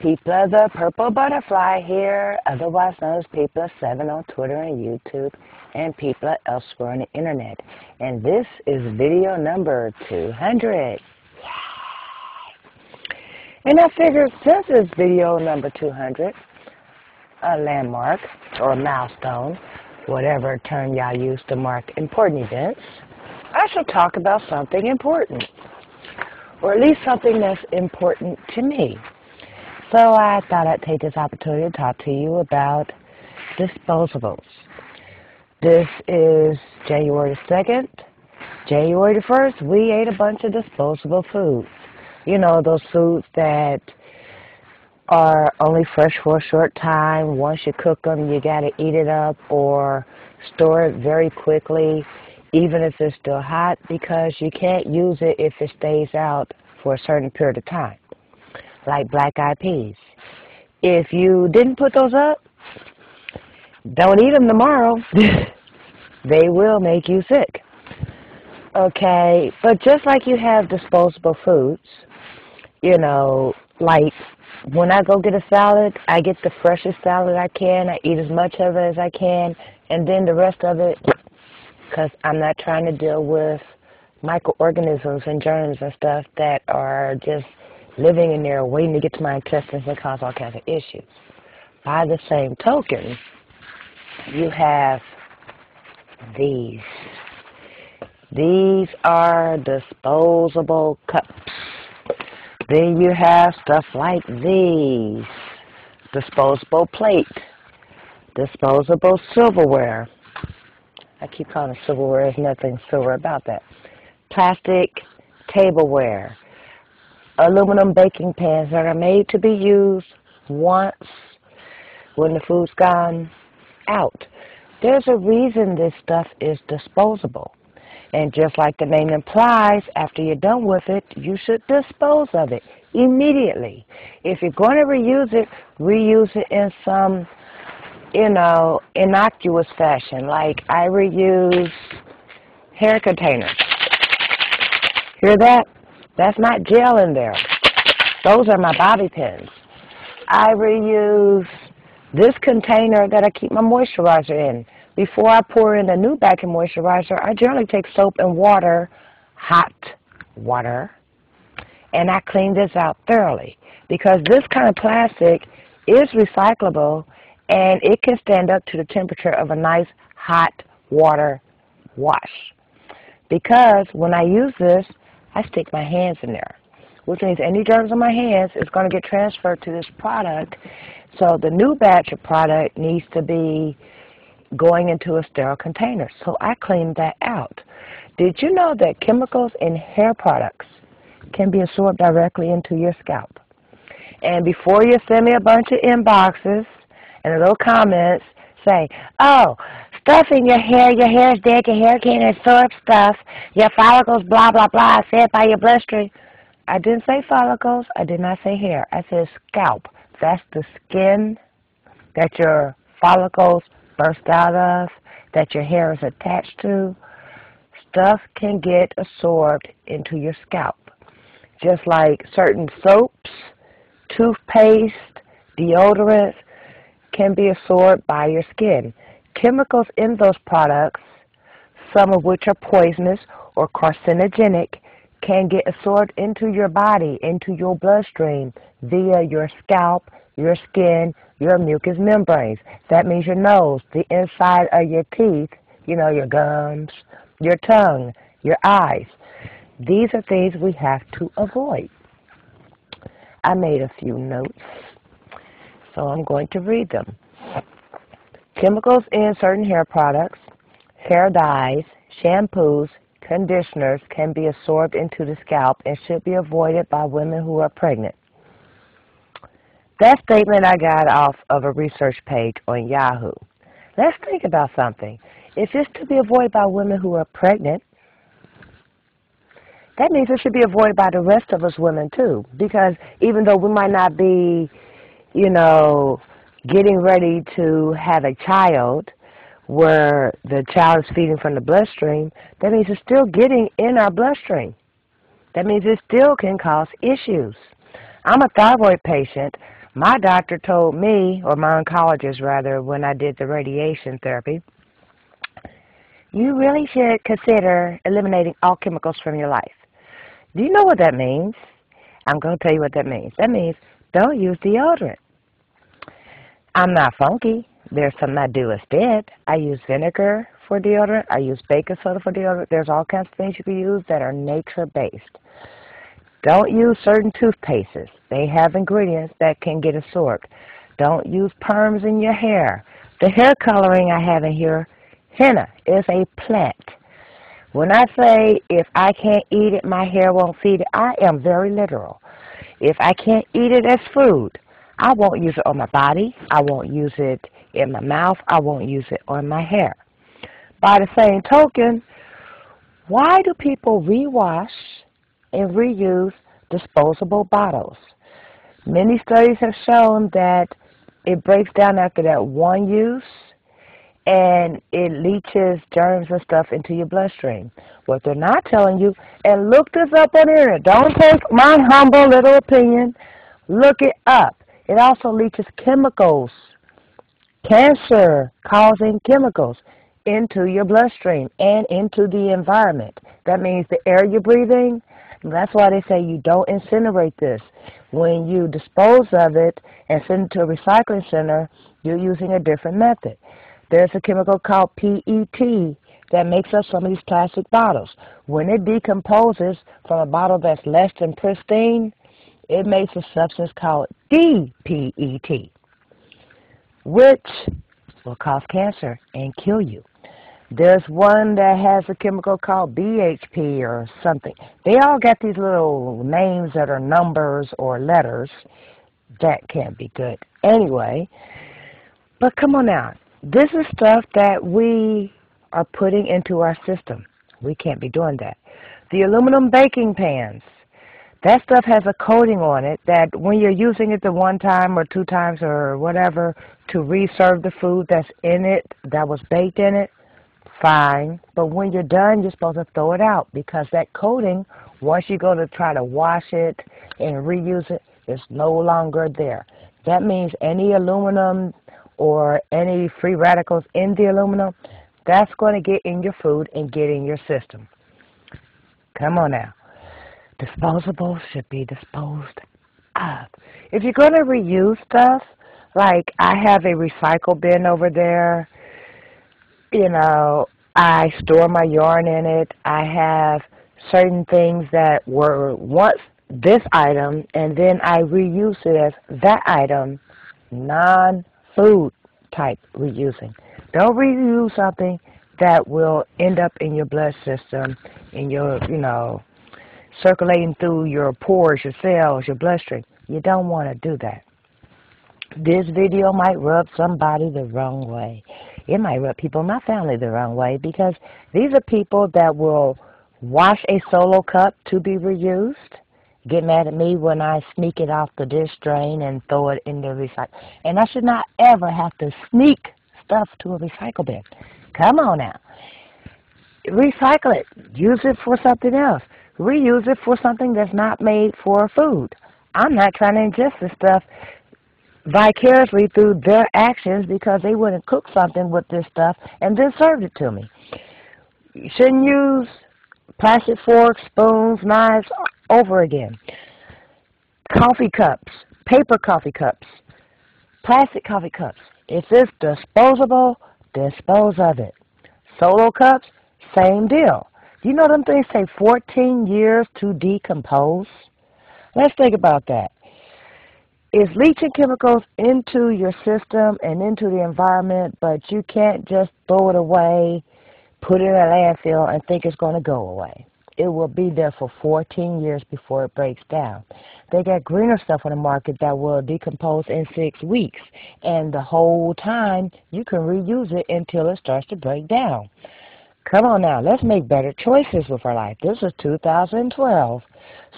People the Purple Butterfly here, otherwise known as People7 on Twitter and YouTube, and people elsewhere on the internet. And this is video number 200. Yay! And I figured since it's video number 200, a landmark or a milestone, whatever term y'all use to mark important events, I shall talk about something important, or at least something that's important to me. So I thought I'd take this opportunity to talk to you about disposables. This is January 2nd. January 1st, we ate a bunch of disposable foods. You know, those foods that are only fresh for a short time. Once you cook them, you got to eat it up or store it very quickly, even if it's still hot, because you can't use it if it stays out for a certain period of time, like black-eyed peas. If you didn't put those up, don't eat them tomorrow. They will make you sick. Okay, but just like you have disposable foods, you know, like when I go get a salad, I get the freshest salad I can. I eat as much of it as I can, and then the rest of it, because I'm not trying to deal with microorganisms and germs and stuff that are just living in there waiting to get to my intestines and cause all kinds of issues. By the same token, you have these. These are disposable cups. Then you have stuff like these. Disposable plate. Disposable silverware. I keep calling it silverware. There's nothing silver about that. Plastic tableware. Aluminum baking pans that are made to be used once when the food's gone out. There's a reason this stuff is disposable. And just like the name implies, after you're done with it, you should dispose of it immediately. If you're going to reuse it in some, you know, innocuous fashion. Like I reuse hair containers. Hear that? That's not gel in there. Those are my bobby pins. I reuse this container that I keep my moisturizer in. Before I pour in a new batch of moisturizer, I generally take soap and water, hot water, and I clean this out thoroughly. Because this kind of plastic is recyclable, and it can stand up to the temperature of a nice hot water wash. Because when I use this, I stick my hands in there, which means any germs on my hands is going to get transferred to this product. So the new batch of product needs to be going into a sterile container. So I cleaned that out. Did you know that chemicals in hair products can be absorbed directly into your scalp? And before you send me a bunch of inboxes and little comments, say, oh, stuff in your hair's dead, your hair can't absorb stuff, your follicles, blah, blah, blah, I said by your bloodstream. I didn't say follicles, I did not say hair, I said scalp. That's the skin that your follicles burst out of, that your hair is attached to. Stuff can get absorbed into your scalp. Just like certain soaps, toothpaste, deodorants can be absorbed by your skin. Chemicals in those products, some of which are poisonous or carcinogenic, can get absorbed into your body, into your bloodstream, via your scalp, your skin, your mucous membranes. That means your nose, the inside of your teeth, you know, your gums, your tongue, your eyes. These are things we have to avoid. I made a few notes, so I'm going to read them. Chemicals in certain hair products, hair dyes, shampoos, conditioners can be absorbed into the scalp and should be avoided by women who are pregnant. That statement I got off of a research page on Yahoo. Let's think about something. If it's to be avoided by women who are pregnant, that means it should be avoided by the rest of us women too. Because even though we might not be, you know, getting ready to have a child where the child is feeding from the bloodstream, that means it's still getting in our bloodstream. That means it still can cause issues. I'm a thyroid patient. My doctor told me, or my oncologist rather, when I did the radiation therapy, you really should consider eliminating all chemicals from your life. Do you know what that means? I'm going to tell you what that means. That means don't use deodorant. I'm not funky. There's something I do instead. I use vinegar for deodorant. I use baking soda for deodorant. There's all kinds of things you can use that are nature-based. Don't use certain toothpastes. They have ingredients that can get absorbed. Don't use perms in your hair. The hair coloring I have in here, henna, is a plant. When I say if I can't eat it, my hair won't feed it, I am very literal. If I can't eat it as food, I won't use it on my body. I won't use it in my mouth. I won't use it on my hair. By the same token, why do people rewash and reuse disposable bottles? Many studies have shown that it breaks down after that one use, and it leaches germs and stuff into your bloodstream. What they're not telling you, and look this up on the internet. Don't take my humble little opinion. Look it up. It also leaches chemicals, cancer-causing chemicals, into your bloodstream and into the environment. That means the air you're breathing. That's why they say you don't incinerate this. When you dispose of it and send it to a recycling center, you're using a different method. There's a chemical called PET that makes up some of these plastic bottles. When it decomposes from a bottle that's less than pristine, it makes a substance called DPET, which will cause cancer and kill you. There's one that has a chemical called BHP or something. They all got these little names that are numbers or letters. That can't be good. Anyway, but come on now. This is stuff that we are putting into our system. We can't be doing that. The aluminum baking pans, that stuff has a coating on it that when you're using it the one time or two times or whatever to reserve the food that's in it, that was baked in it, fine. But when you're done, you're supposed to throw it out because that coating, once you go to try to wash it and reuse it, it's no longer there. That means any aluminum or any free radicals in the aluminum, that's going to get in your food and get in your system. Come on now. Disposables should be disposed of. If you're going to reuse stuff, like I have a recycle bin over there, you know, I store my yarn in it. I have certain things that were once this item, and then I reuse it as that item, non-food type reusing. Don't reuse something that will end up in your blood system, in your, circulating through your pores, your cells, your bloodstream. You don't want to do that. This video might rub somebody the wrong way. It might rub people in my family the wrong way because these are people that will wash a Solo cup to be reused, get mad at me when I sneak it off the dish drain and throw it in the recycle. And I should not ever have to sneak stuff to a recycle bin. Come on now. Recycle it. Use it for something else. Reuse it for something that's not made for food. I'm not trying to ingest this stuff vicariously through their actions because they wouldn't cook something with this stuff and then served it to me. You shouldn't use plastic forks, spoons, knives over again. Coffee cups, paper coffee cups, plastic coffee cups. If it's disposable, dispose of it. Solo cups, same deal. Do you know them things take 14 years to decompose? Let's think about that. It's leaching chemicals into your system and into the environment, but you can't just throw it away, put it in a landfill, and think it's going to go away. It will be there for 14 years before it breaks down. They got greener stuff on the market that will decompose in 6 weeks, and the whole time you can reuse it until it starts to break down. Come on now, let's make better choices with our life. This is 2012.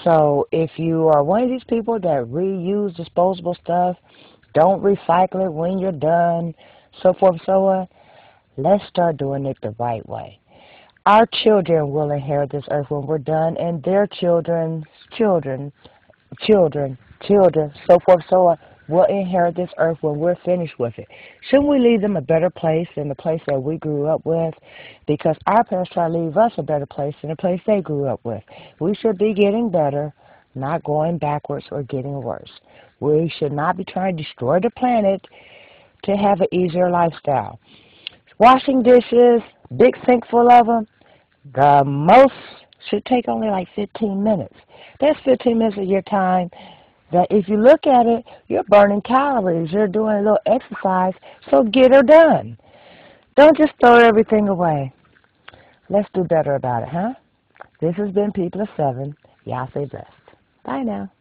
So if you are one of these people that reuse disposable stuff, don't recycle it when you're done, so forth and so on, let's start doing it the right way. Our children will inherit this earth when we're done, and their children's children, so forth and so on. will inherit this earth when we're finished with it. Shouldn't we leave them a better place than the place that we grew up with? Because our parents try to leave us a better place than the place they grew up with. We should be getting better, not going backwards or getting worse. We should not be trying to destroy the planet to have an easier lifestyle. Washing dishes, big sink full of them, the most should take only like 15 minutes. That's 15 minutes of your time that if you look at it, you're burning calories. You're doing a little exercise, so get her done. Don't just throw everything away. Let's do better about it, huh? This has been People of 7. Y'all stay blessed. Bye now.